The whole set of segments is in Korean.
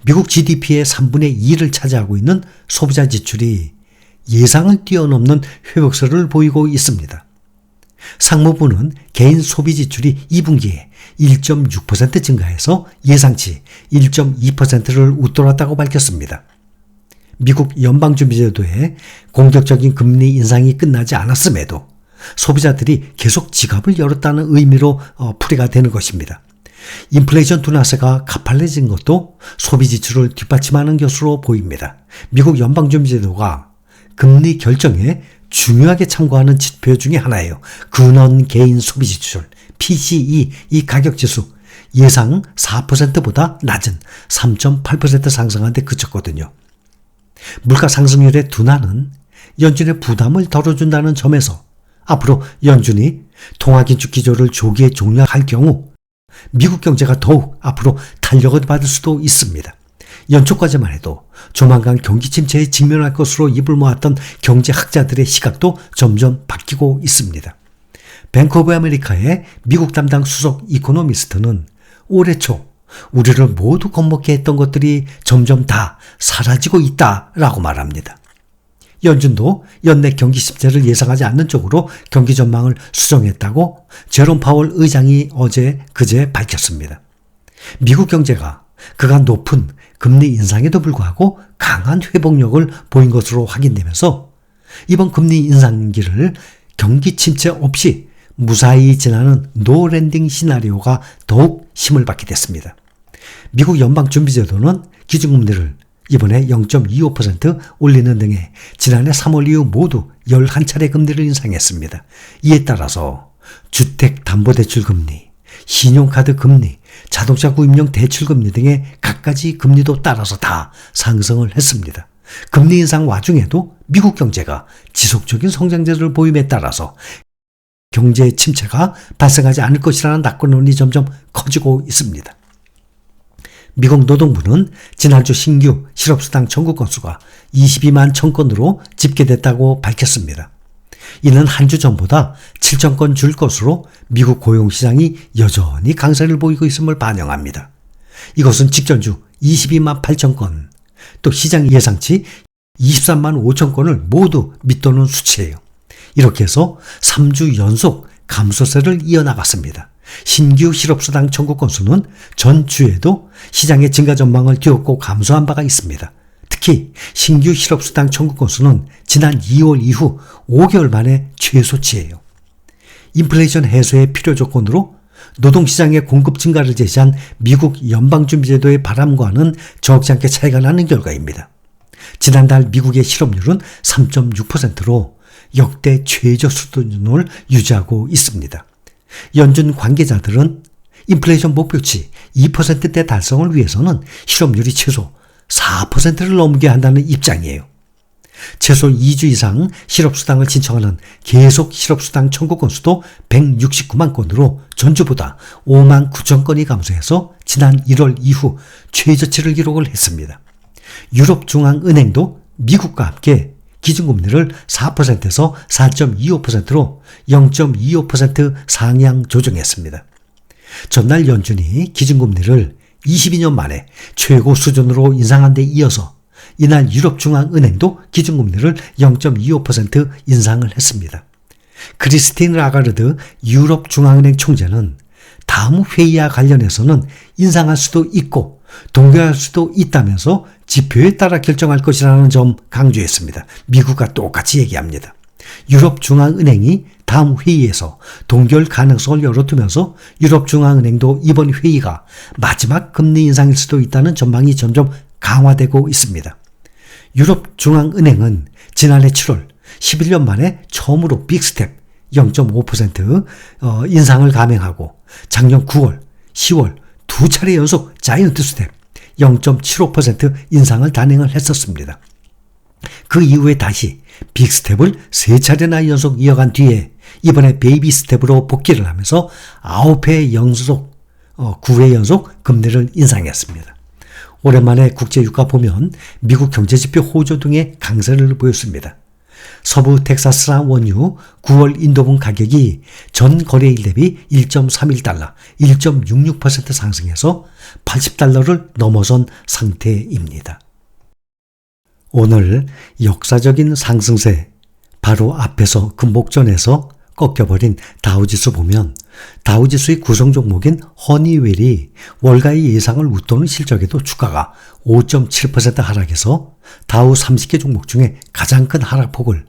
미국 GDP의 3분의 2를 차지하고 있는 소비자 지출이 예상을 뛰어넘는 회복세를 보이고 있습니다. 상무부는 개인 소비 지출이 2분기에 1.6% 증가해서 예상치 1.2%를 웃돌았다고 밝혔습니다. 미국 연방준비제도의 공격적인 금리 인상이 끝나지 않았음에도 소비자들이 계속 지갑을 열었다는 의미로 풀이가 되는 것입니다. 인플레이션 둔화세가 가팔려진 것도 소비 지출을 뒷받침하는 것으로 보입니다. 미국 연방준비제도가 금리 결정에 중요하게 참고하는 지표 중에 하나예요. 근원 개인 소비 지출 PCE 이 가격지수 예상 4%보다 낮은 3.8% 상승한 데 그쳤거든요. 물가 상승률의 둔화는 연준의 부담을 덜어준다는 점에서 앞으로 연준이 통화긴축 기조를 조기에 종료할 경우 미국 경제가 더욱 앞으로 탄력을 받을 수도 있습니다. 연초까지만 해도 조만간 경기 침체에 직면할 것으로 입을 모았던 경제학자들의 시각도 점점 바뀌고 있습니다. 뱅크 오브 아메리카의 미국 담당 수석 이코노미스트는 올해 초 우리를 모두 겁먹게 했던 것들이 점점 다 사라지고 있다라고 말합니다. 연준도 연내 경기 침체를 예상하지 않는 쪽으로 경기 전망을 수정했다고 제롬 파월 의장이 그제 밝혔습니다. 미국 경제가 그간 높은 금리 인상에도 불구하고 강한 회복력을 보인 것으로 확인되면서 이번 금리 인상기를 경기 침체 없이 무사히 지나는 노랜딩 시나리오가 더욱 힘을 받게 됐습니다. 미국 연방준비제도는 기준금리를 이번에 0.25% 올리는 등의 지난해 3월 이후 모두 11차례 금리를 인상했습니다. 이에 따라서 주택담보대출 금리, 신용카드 금리, 자동차 구입용 대출 금리 등의 갖가지 금리도 따라서 다 상승을 했습니다. 금리 인상 와중에도 미국 경제가 지속적인 성장세를 보임에 따라서 경제 침체가 발생하지 않을 것이라는 낙관론이 점점 커지고 있습니다. 미국 노동부는 지난주 신규 실업수당 청구 건수가 22만 1000건으로 집계됐다고 밝혔습니다. 이는 한 주 전보다 7천 건 줄 것으로 미국 고용시장이 여전히 강세를 보이고 있음을 반영합니다. 이것은 직전주 22만 8천 건, 또 시장 예상치 23만 5천 건을 모두 밑도는 수치예요. 이렇게 해서 3주 연속 감소세를 이어나갔습니다. 신규 실업수당 청구 건수는 전주에도 시장의 증가 전망을 뒤엎고 감소한 바가 있습니다. 특히 신규 실업수당 청구 건수는 지난 2월 이후 5개월 만에 최소치예요. 인플레이션 해소의 필요 조건으로 노동시장의 공급 증가를 제시한 미국 연방준비제도의 바람과는 적지 않게 차이가 나는 결과입니다. 지난달 미국의 실업률은 3.6%로 역대 최저 수준을 유지하고 있습니다. 연준 관계자들은 인플레이션 목표치 2%대 달성을 위해서는 실업률이 최소 4%를 넘게 한다는 입장이에요. 최소 2주 이상 실업수당을 신청하는 계속 실업수당 청구 건수도 169만 건으로 전주보다 5만 9천 건이 감소해서 지난 1월 이후 최저치를 기록을 했습니다. 유럽중앙은행도 미국과 함께 기준금리를 4%에서 4.25%로 0.25% 상향 조정했습니다. 전날 연준이 기준금리를 22년 만에 최고 수준으로 인상한 데 이어서 이날 유럽중앙은행도 기준금리를 0.25% 인상을 했습니다. 크리스틴 라가르드 유럽중앙은행 총재는 다음 회의와 관련해서는 인상할 수도 있고 동결할 수도 있다면서 지표에 따라 결정할 것이라는 점 강조했습니다. 미국과 똑같이 얘기합니다. 유럽중앙은행이 다음 회의에서 동결 가능성을 열어두면서 유럽중앙은행도 이번 회의가 마지막 금리 인상일 수도 있다는 전망이 점점 강화되고 있습니다. 유럽중앙은행은 지난해 7월 11년 만에 처음으로 빅스텝 0.5% 인상을 감행하고 작년 9월, 10월 두 차례 연속 자이언트 스텝 0.75% 인상을 단행을 했었습니다. 그 이후에 다시 빅스텝을 3차례나 연속 이어간 뒤에 이번에 베이비 스텝으로 복귀를 하면서 9회 연속 9회 연속 금리를 인상했습니다. 오랜만에 국제유가 보면 미국 경제지표 호조 등의 강세를 보였습니다. 서부 텍사스산 원유 9월 인도분 가격이 전 거래일 대비 1.31달러, 1.66% 상승해서 80달러를 넘어선 상태입니다. 오늘 역사적인 상승세 바로 앞에서 금복전에서 꺾여버린 다우지수 보면 다우지수의 구성 종목인 허니웰이 월가의 예상을 웃도는 실적에도 주가가 5.7% 하락해서 다우 30개 종목 중에 가장 큰 하락폭을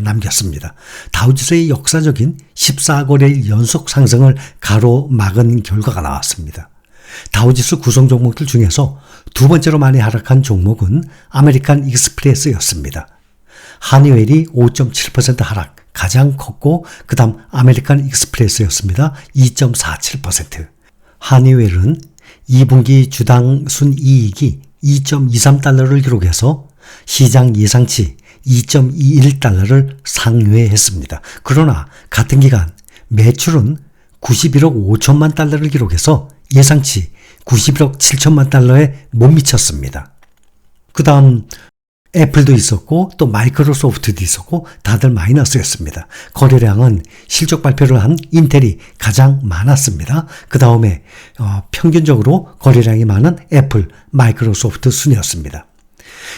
남겼습니다. 다우지수의 역사적인 14거래일 연속 상승을 가로막은 결과가 나왔습니다. 다우지수 구성 종목들 중에서 두 번째로 많이 하락한 종목은 아메리칸 익스프레스였습니다. 하니웰이 5.7% 하락, 가장 컸고 그 다음 아메리칸 익스프레스였습니다. 2.47%. 하니웰은 2분기 주당 순이익이 2.23달러를 기록해서 시장 예상치 2.21달러를 상회했습니다. 그러나 같은 기간 매출은 91억 5천만 달러를 기록해서 예상치 91억 7천만 달러에 못 미쳤습니다. 그 다음 애플도 있었고 또 마이크로소프트도 있었고 다들 마이너스였습니다. 거래량은 실적 발표를 한 인텔이 가장 많았습니다. 그 다음에 평균적으로 거래량이 많은 애플, 마이크로소프트 순이었습니다.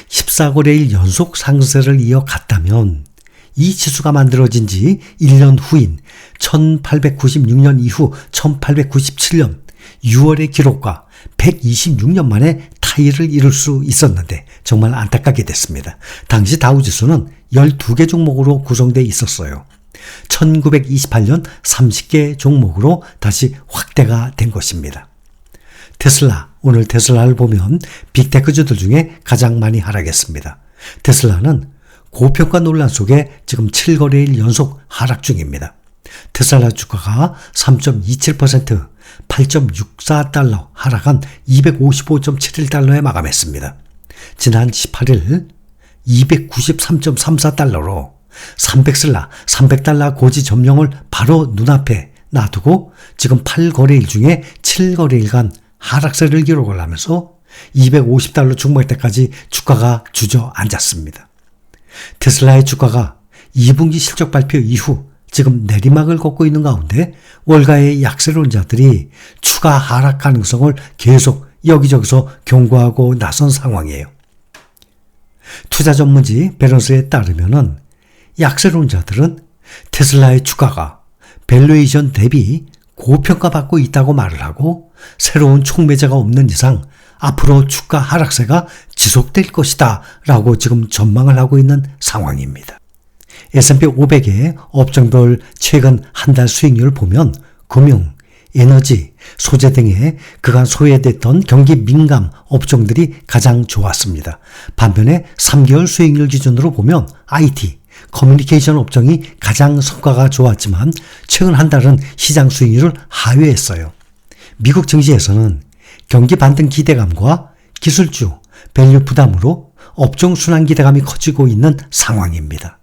14거래일 연속 상승세를 이어갔다면 이 지수가 만들어진 지 1년 후인 1896년 이후 1897년 6월의 기록과 126년 만에 타이를 이룰 수 있었는데 정말 안타깝게 됐습니다. 당시 다우지수는 12개 종목으로 구성되어 있었어요. 1928년 30개 종목으로 다시 확대가 된 것입니다. 테슬라, 오늘 테슬라를 보면 빅테크주들 중에 가장 많이 하락했습니다. 테슬라는 고평가 논란 속에 지금 7거래일 연속 하락 중입니다. 테슬라 주가가 3.27%, 8.64달러 하락한 255.71달러에 마감했습니다. 지난 18일 293.34달러로 300달러 고지 점령을 바로 눈앞에 놔두고 지금 8거래일 중에 7거래일간 하락세를 기록을 하면서 250달러 중반일 때까지 주가가 주저앉았습니다. 테슬라의 주가가 2분기 실적 발표 이후 지금 내리막을 걷고 있는 가운데 월가의 약세론 자들이 추가 하락 가능성을 계속 여기저기서 경고하고 나선 상황이에요. 투자 전문지 밸런스에 따르면은 약세론자들은 테슬라의 주가가 밸류에이션 대비 고평가받고 있다고 말을 하고 새로운 촉매제가 없는 이상 앞으로 주가 하락세가 지속될 것이다 라고 지금 전망을 하고 있는 상황입니다. S&P 500의 업종별 최근 한 달 수익률을 보면 금융, 에너지, 소재 등의 그간 소외됐던 경기 민감 업종들이 가장 좋았습니다. 반면에 3개월 수익률 기준으로 보면 IT, 커뮤니케이션 업종이 가장 성과가 좋았지만 최근 한 달은 시장 수익률을 하회했어요. 미국 증시에서는 경기 반등 기대감과 기술주, 밸류 부담으로 업종 순환 기대감이 커지고 있는 상황입니다.